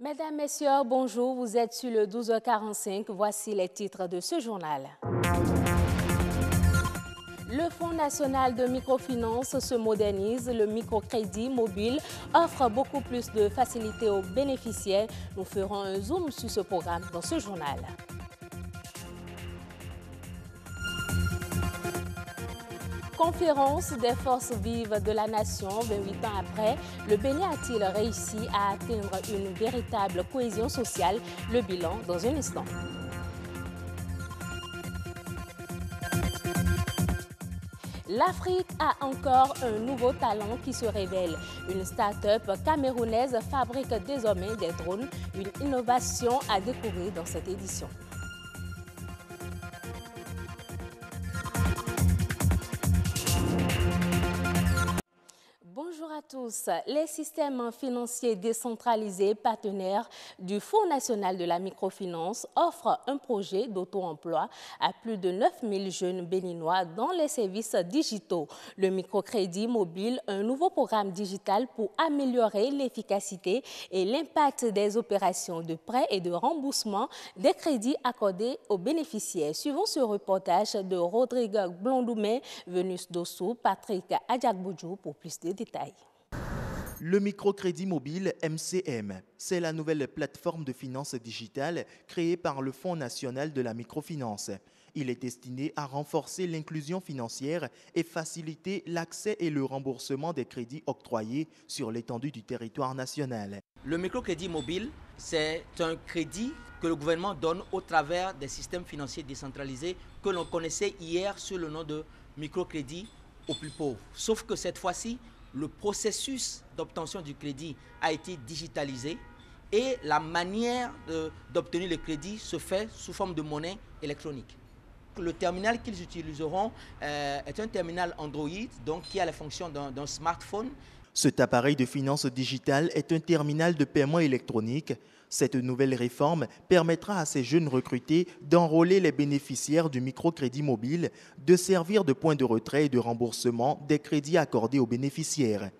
Mesdames, Messieurs, bonjour. Vous êtes sur le 12h45. Voici les titres de ce journal. Le Fonds national de microfinance se modernise. Le microcrédit mobile offre beaucoup plus de facilité aux bénéficiaires. Nous ferons un zoom sur ce programme dans ce journal. Conférence des forces vives de la nation. 28 ans après, le Bénin a-t-il réussi à atteindre une véritable cohésion sociale? Le bilan dans un instant. L'Afrique a encore un nouveau talent qui se révèle. Une start-up camerounaise fabrique désormais des drones. Une innovation à découvrir dans cette édition. Bonjour à tous. Les systèmes financiers décentralisés partenaires du Fonds national de la microfinance offrent un projet d'auto-emploi à plus de 9000 jeunes béninois dans les services digitaux. Le microcrédit mobile, un nouveau programme digital pour améliorer l'efficacité et l'impact des opérations de prêt et de remboursement des crédits accordés aux bénéficiaires. Suivons ce reportage de Rodrigue Blondoumé, Venus Dossou, Patrick Adjakboudjou pour plus de détails. Le microcrédit mobile MCM, c'est la nouvelle plateforme de finance digitale créée par le Fonds national de la microfinance. Il est destiné à renforcer l'inclusion financière et faciliter l'accès et le remboursement des crédits octroyés sur l'étendue du territoire national. Le microcrédit mobile, c'est un crédit que le gouvernement donne au travers des systèmes financiers décentralisés que l'on connaissait hier sous le nom de microcrédit aux plus pauvres. Sauf que cette fois-ci, le processus d'obtention du crédit a été digitalisé et la manière d'obtenir le crédit se fait sous forme de monnaie électronique. Le terminal qu'ils utiliseront est un terminal Android donc, qui a la fonction d'un smartphone. Cet appareil de finance digitale est un terminal de paiement électronique. Cette nouvelle réforme permettra à ces jeunes recrutés d'enrôler les bénéficiaires du microcrédit mobile, de servir de point de retrait et de remboursement des crédits accordés aux bénéficiaires.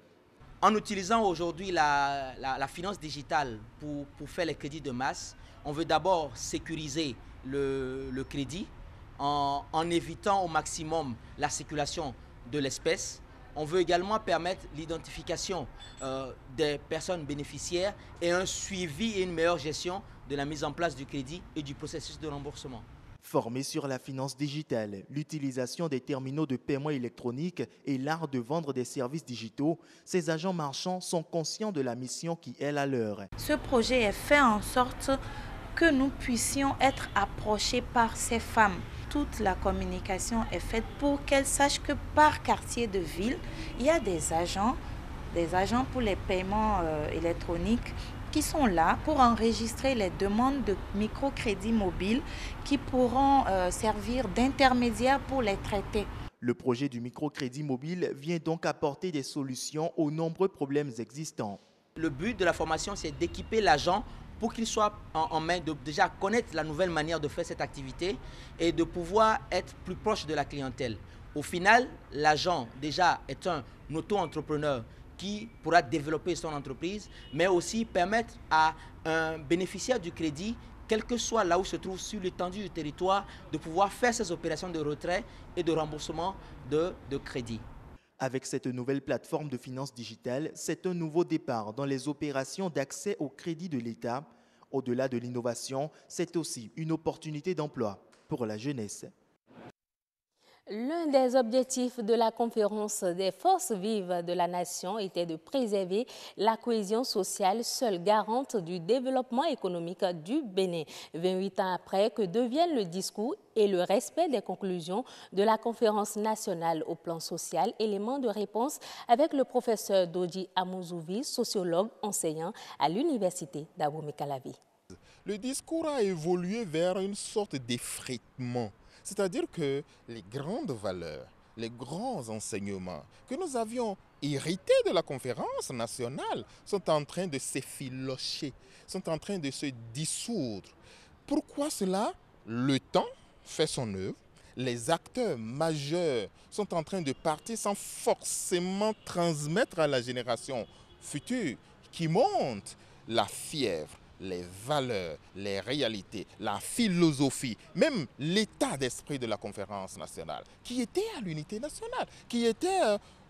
En utilisant aujourd'hui la finance digitale pour faire les crédits de masse, on veut d'abord sécuriser le crédit en évitant au maximum la circulation de l'espèce. On veut également permettre l'identification des personnes bénéficiaires et un suivi et une meilleure gestion de la mise en place du crédit et du processus de remboursement. Formés sur la finance digitale, l'utilisation des terminaux de paiement électronique et l'art de vendre des services digitaux, ces agents marchands sont conscients de la mission qui est la leur. Ce projet est fait en sorte que nous puissions être approchés par ces femmes. Toute la communication est faite pour qu'elles sachent que par quartier de ville, il y a des agents pour les paiements électroniques qui sont là pour enregistrer les demandes de microcrédit mobile qui pourront servir d'intermédiaires pour les traiter. Le projet du microcrédit mobile vient donc apporter des solutions aux nombreux problèmes existants. Le but de la formation, c'est d'équiper l'agent pour qu'il soit en main de déjà connaître la nouvelle manière de faire cette activité et de pouvoir être plus proche de la clientèle. Au final, l'agent déjà est un auto-entrepreneur qui pourra développer son entreprise, mais aussi permettre à un bénéficiaire du crédit, quel que soit là où se trouve sur l'étendue du territoire, de pouvoir faire ses opérations de retrait et de remboursement de crédit. Avec cette nouvelle plateforme de finance digitale, c'est un nouveau départ dans les opérations d'accès au crédit de l'État. Au-delà de l'innovation, c'est aussi une opportunité d'emploi pour la jeunesse. L'un des objectifs de la conférence des forces vives de la nation était de préserver la cohésion sociale, seule garante du développement économique du Bénin. 28 ans après, que deviennent le discours et le respect des conclusions de la conférence nationale au plan social? Élément de réponse avec le professeur Doji Amouzouvi, sociologue enseignant à l'université d'Abomey-Calavi. Le discours a évolué vers une sorte d'effritement. C'est-à-dire que les grandes valeurs, les grands enseignements que nous avions hérités de la conférence nationale sont en train de s'effilocher, sont en train de se dissoudre. Pourquoi cela? Le temps fait son œuvre. Les acteurs majeurs sont en train de partir sans forcément transmettre à la génération future qui monte la fièvre, les valeurs, les réalités, la philosophie, même l'état d'esprit de la conférence nationale, qui était à l'unité nationale, qui était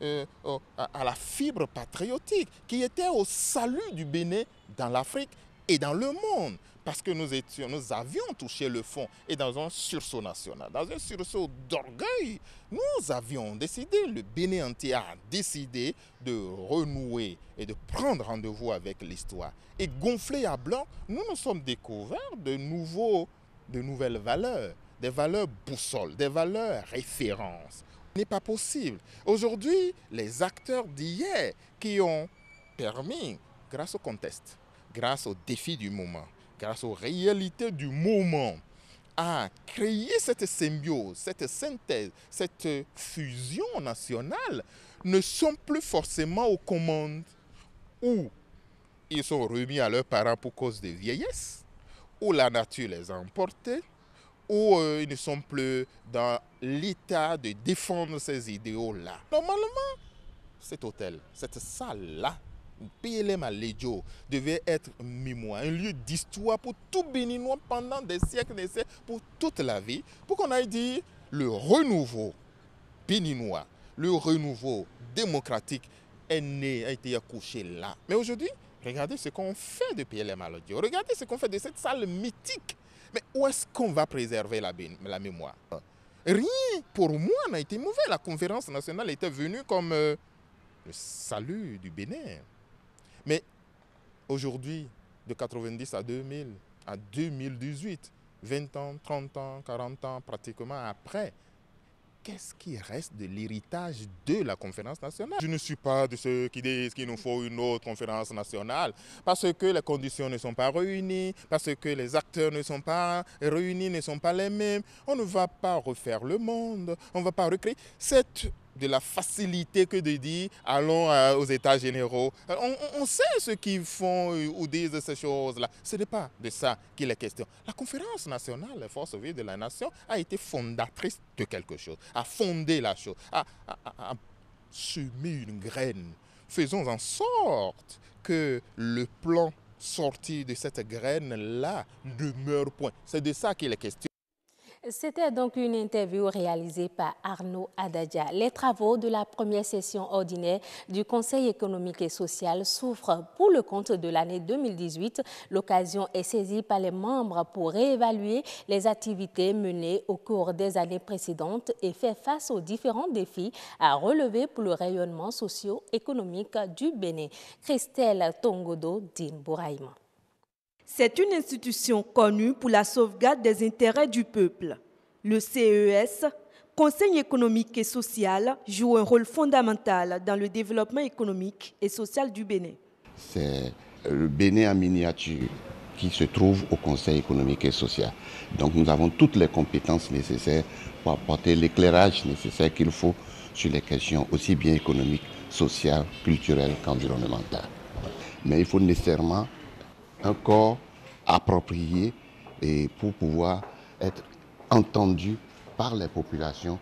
à la fibre patriotique, qui était au salut du Bénin dans l'Afrique et dans le monde. Parce que nous avions touché le fond et dans un sursaut national, dans un sursaut d'orgueil, nous avions décidé, le Bénin entier a décidé de renouer et de prendre rendez-vous avec l'histoire. Et gonflés à blanc, nous nous sommes découverts de nouvelles valeurs, des valeurs boussoles, des valeurs références. Ce n'est pas possible. Aujourd'hui, les acteurs d'hier qui ont permis, grâce au contexte, grâce aux défis du moment, grâce aux réalités du moment, à créer cette symbiose, cette synthèse, cette fusion nationale, ne sont plus forcément aux commandes, ou ils sont remis à leurs parents pour cause de vieillesse, ou la nature les a emportés, ou ils ne sont plus dans l'état de défendre ces idéaux-là. Normalement, cet hôtel, cette salle-là, PLM à Lédio, devait être mémoire, un lieu d'histoire pour tout Béninois pendant des siècles, pour toute la vie, pour qu'on aille dire le renouveau béninois, le renouveau démocratique est né, a été accouché là. Mais aujourd'hui, regardez ce qu'on fait de PLM à Lédio, regardez ce qu'on fait de cette salle mythique. Mais où est-ce qu'on va préserver la mémoire? Rien pour moi n'a été mauvais. La conférence nationale était venue comme le salut du Bénin. Mais aujourd'hui, de 90 à 2000, à 2018, 20 ans, 30 ans, 40 ans pratiquement après, qu'est-ce qui reste de l'héritage de la conférence nationale? Je ne suis pas de ceux qui disent qu'il nous faut une autre conférence nationale parce que les conditions ne sont pas réunies, parce que les acteurs ne sont pas réunis, ne sont pas les mêmes. On ne va pas refaire le monde, on ne va pas recréer. C'est de la facilité que de dire allons aux états généraux. On sait ceux qui font ou disent ces choses-là. Ce n'est pas de ça qu'il est question. La conférence nationale, les forces vives de la nation, a été fondatrice de quelque chose, a fondé la chose, a semé une graine. Faisons en sorte que le plan sorti de cette graine-là ne meure point. C'est de ça qu'il est question. C'était donc une interview réalisée par Arnaud Adadja. Les travaux de la première session ordinaire du Conseil économique et social souffrent pour le compte de l'année 2018. L'occasion est saisie par les membres pour réévaluer les activités menées au cours des années précédentes et faire face aux différents défis à relever pour le rayonnement socio-économique du Bénin. Christelle Tongodo d'Inbouraïma. C'est une institution connue pour la sauvegarde des intérêts du peuple. Le CES, Conseil économique et social, joue un rôle fondamental dans le développement économique et social du Bénin. C'est le Bénin en miniature qui se trouve au Conseil économique et social. Donc nous avons toutes les compétences nécessaires pour apporter l'éclairage nécessaire qu'il faut sur les questions aussi bien économiques, sociales, culturelles qu'environnementales. Mais il faut nécessairement un corps approprié et pour pouvoir être entendu par les populations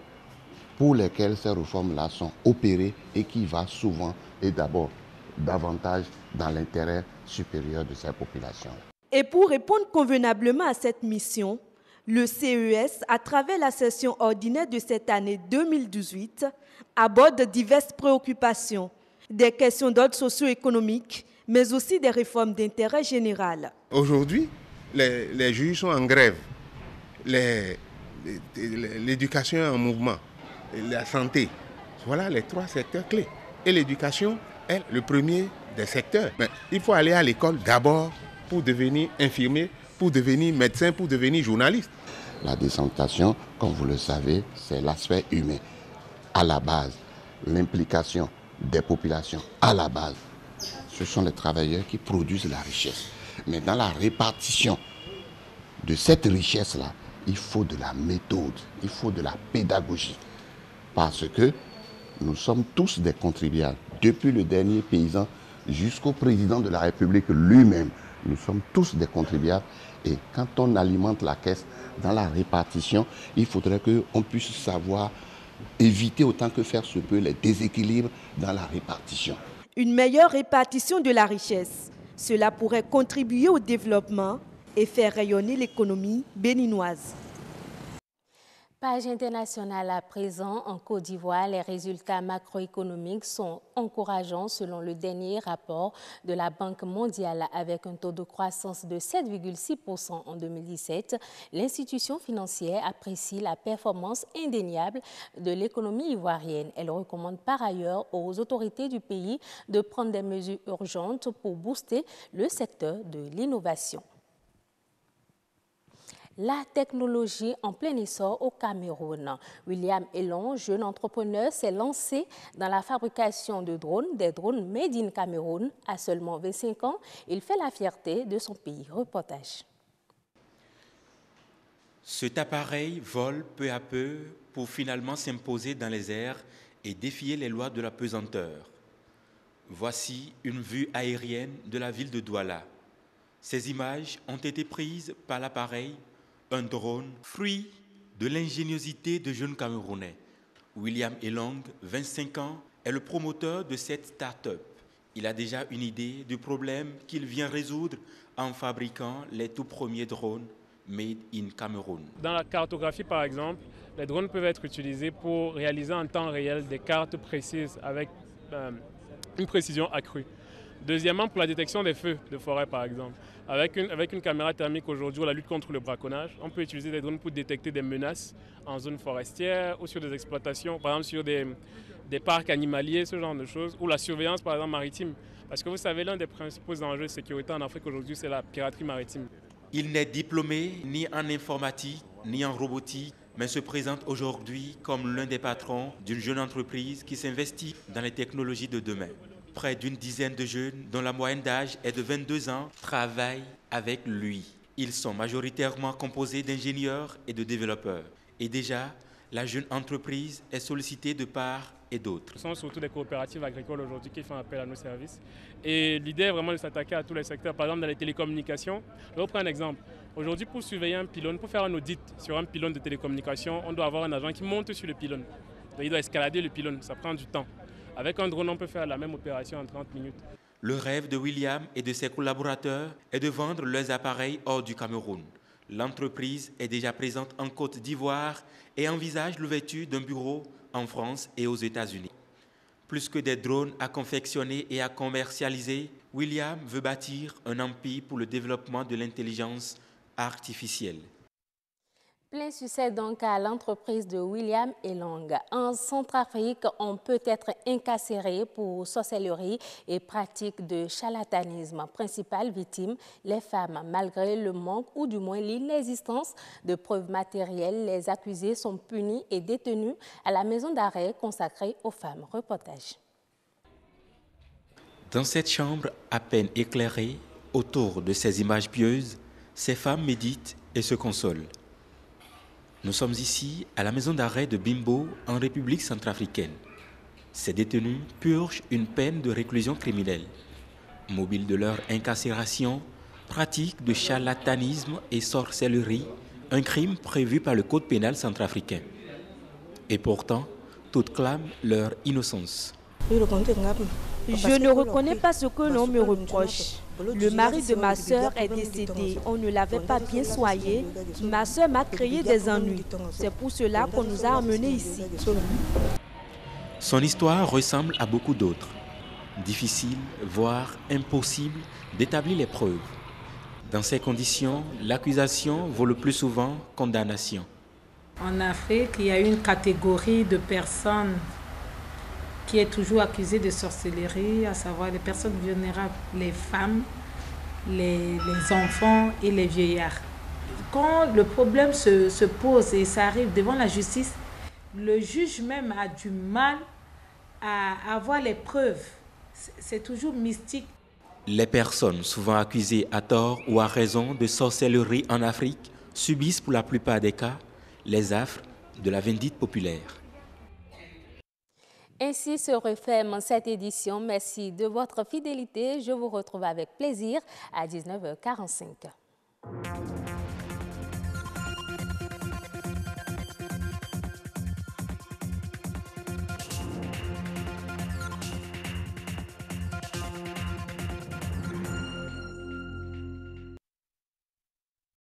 pour lesquelles ces réformes-là sont opérées et qui va souvent et d'abord davantage dans l'intérêt supérieur de ces populations. Et pour répondre convenablement à cette mission, le CES, à travers la session ordinaire de cette année 2018, aborde diverses préoccupations, des questions d'ordre socio-économique, mais aussi des réformes d'intérêt général. Aujourd'hui, les juges sont en grève, l'éducation est en mouvement, la santé, voilà les trois secteurs clés. Et l'éducation est le premier des secteurs. Mais il faut aller à l'école d'abord pour devenir infirmier, pour devenir médecin, pour devenir journaliste. La décentralisation, comme vous le savez, c'est l'aspect humain. À la base, l'implication des populations à la base. Ce sont les travailleurs qui produisent la richesse. Mais dans la répartition de cette richesse-là, il faut de la méthode, il faut de la pédagogie. Parce que nous sommes tous des contribuables. Depuis le dernier paysan jusqu'au président de la République lui-même, nous sommes tous des contribuables. Et quand on alimente la caisse dans la répartition, il faudrait qu'on puisse savoir éviter autant que faire se peut les déséquilibres dans la répartition. Une meilleure répartition de la richesse. Cela pourrait contribuer au développement et faire rayonner l'économie béninoise. Page internationale à présent, en Côte d'Ivoire, les résultats macroéconomiques sont encourageants selon le dernier rapport de la Banque mondiale avec un taux de croissance de 7,6% en 2017. L'institution financière apprécie la performance indéniable de l'économie ivoirienne. Elle recommande par ailleurs aux autorités du pays de prendre des mesures urgentes pour booster le secteur de l'innovation. La technologie en plein essor au Cameroun. William Elon, jeune entrepreneur, s'est lancé dans la fabrication de drones, des drones made in Cameroun. À seulement 25 ans, il fait la fierté de son pays. Reportage. Cet appareil vole peu à peu pour finalement s'imposer dans les airs et défier les lois de la pesanteur. Voici une vue aérienne de la ville de Douala. Ces images ont été prises par l'appareil, un drone, fruit de l'ingéniosité de jeunes Camerounais. William Elong, 25 ans, est le promoteur de cette start-up. Il a déjà une idée du problème qu'il vient résoudre en fabriquant les tout premiers drones made in Cameroun. Dans la cartographie, par exemple, les drones peuvent être utilisés pour réaliser en temps réel des cartes précises avec une précision accrue. Deuxièmement, pour la détection des feux de forêt, par exemple. Avec une caméra thermique aujourd'hui, ou la lutte contre le braconnage, on peut utiliser des drones pour détecter des menaces en zone forestière ou sur des exploitations, par exemple sur des parcs animaliers, ce genre de choses, ou la surveillance, par exemple, maritime. Parce que vous savez, l'un des principaux enjeux de sécurité en Afrique aujourd'hui, c'est la piraterie maritime. Il n'est diplômé ni en informatique, ni en robotique, mais se présente aujourd'hui comme l'un des patrons d'une jeune entreprise qui s'investit dans les technologies de demain. Près d'une dizaine de jeunes, dont la moyenne d'âge est de 22 ans, travaillent avec lui. Ils sont majoritairement composés d'ingénieurs et de développeurs. Et déjà, la jeune entreprise est sollicitée de part et d'autre. Ce sont surtout des coopératives agricoles aujourd'hui qui font appel à nos services. Et l'idée est vraiment de s'attaquer à tous les secteurs. Par exemple, dans les télécommunications, je vais prendre un exemple. Aujourd'hui, pour surveiller un pylône, pour faire un audit sur un pylône de télécommunication, on doit avoir un agent qui monte sur le pylône. Donc, il doit escalader le pylône, ça prend du temps. Avec un drone, on peut faire la même opération en 30 minutes. Le rêve de William et de ses collaborateurs est de vendre leurs appareils hors du Cameroun. L'entreprise est déjà présente en Côte d'Ivoire et envisage l'ouverture d'un bureau en France et aux États-Unis. Plus que des drones à confectionner et à commercialiser, William veut bâtir un empire pour le développement de l'intelligence artificielle. Plein succès donc à l'entreprise de William Elong. En Centrafrique, on peut être incarcéré pour sorcellerie et pratique de charlatanisme. Principale victime, les femmes. Malgré le manque ou du moins l'inexistence de preuves matérielles, les accusés sont punis et détenus à la maison d'arrêt consacrée aux femmes. Reportage. Dans cette chambre à peine éclairée, autour de ces images pieuses, ces femmes méditent et se consolent. Nous sommes ici à la maison d'arrêt de Bimbo, en République centrafricaine. Ces détenus purgent une peine de réclusion criminelle. Mobiles de leur incarcération, pratiquent de charlatanisme et sorcellerie, un crime prévu par le Code pénal centrafricain. Et pourtant, toutes clament leur innocence. Je ne reconnais pas ce que l'on me reproche. Le mari de ma sœur est décédé. On ne l'avait pas bien soigné. Ma sœur m'a créé des ennuis. C'est pour cela qu'on nous a amenés ici. Son histoire ressemble à beaucoup d'autres. Difficile, voire impossible, d'établir les preuves. Dans ces conditions, l'accusation vaut le plus souvent condamnation. En Afrique, il y a une catégorie de personnes qui est toujours accusée de sorcellerie, à savoir les personnes vulnérables, les femmes, les enfants et les vieillards. Quand le problème se pose et ça arrive devant la justice, le juge même a du mal à avoir les preuves. C'est toujours mystique. Les personnes souvent accusées à tort ou à raison de sorcellerie en Afrique subissent pour la plupart des cas les affres de la vindicte populaire. Ainsi se referme cette édition. Merci de votre fidélité. Je vous retrouve avec plaisir à 19h45.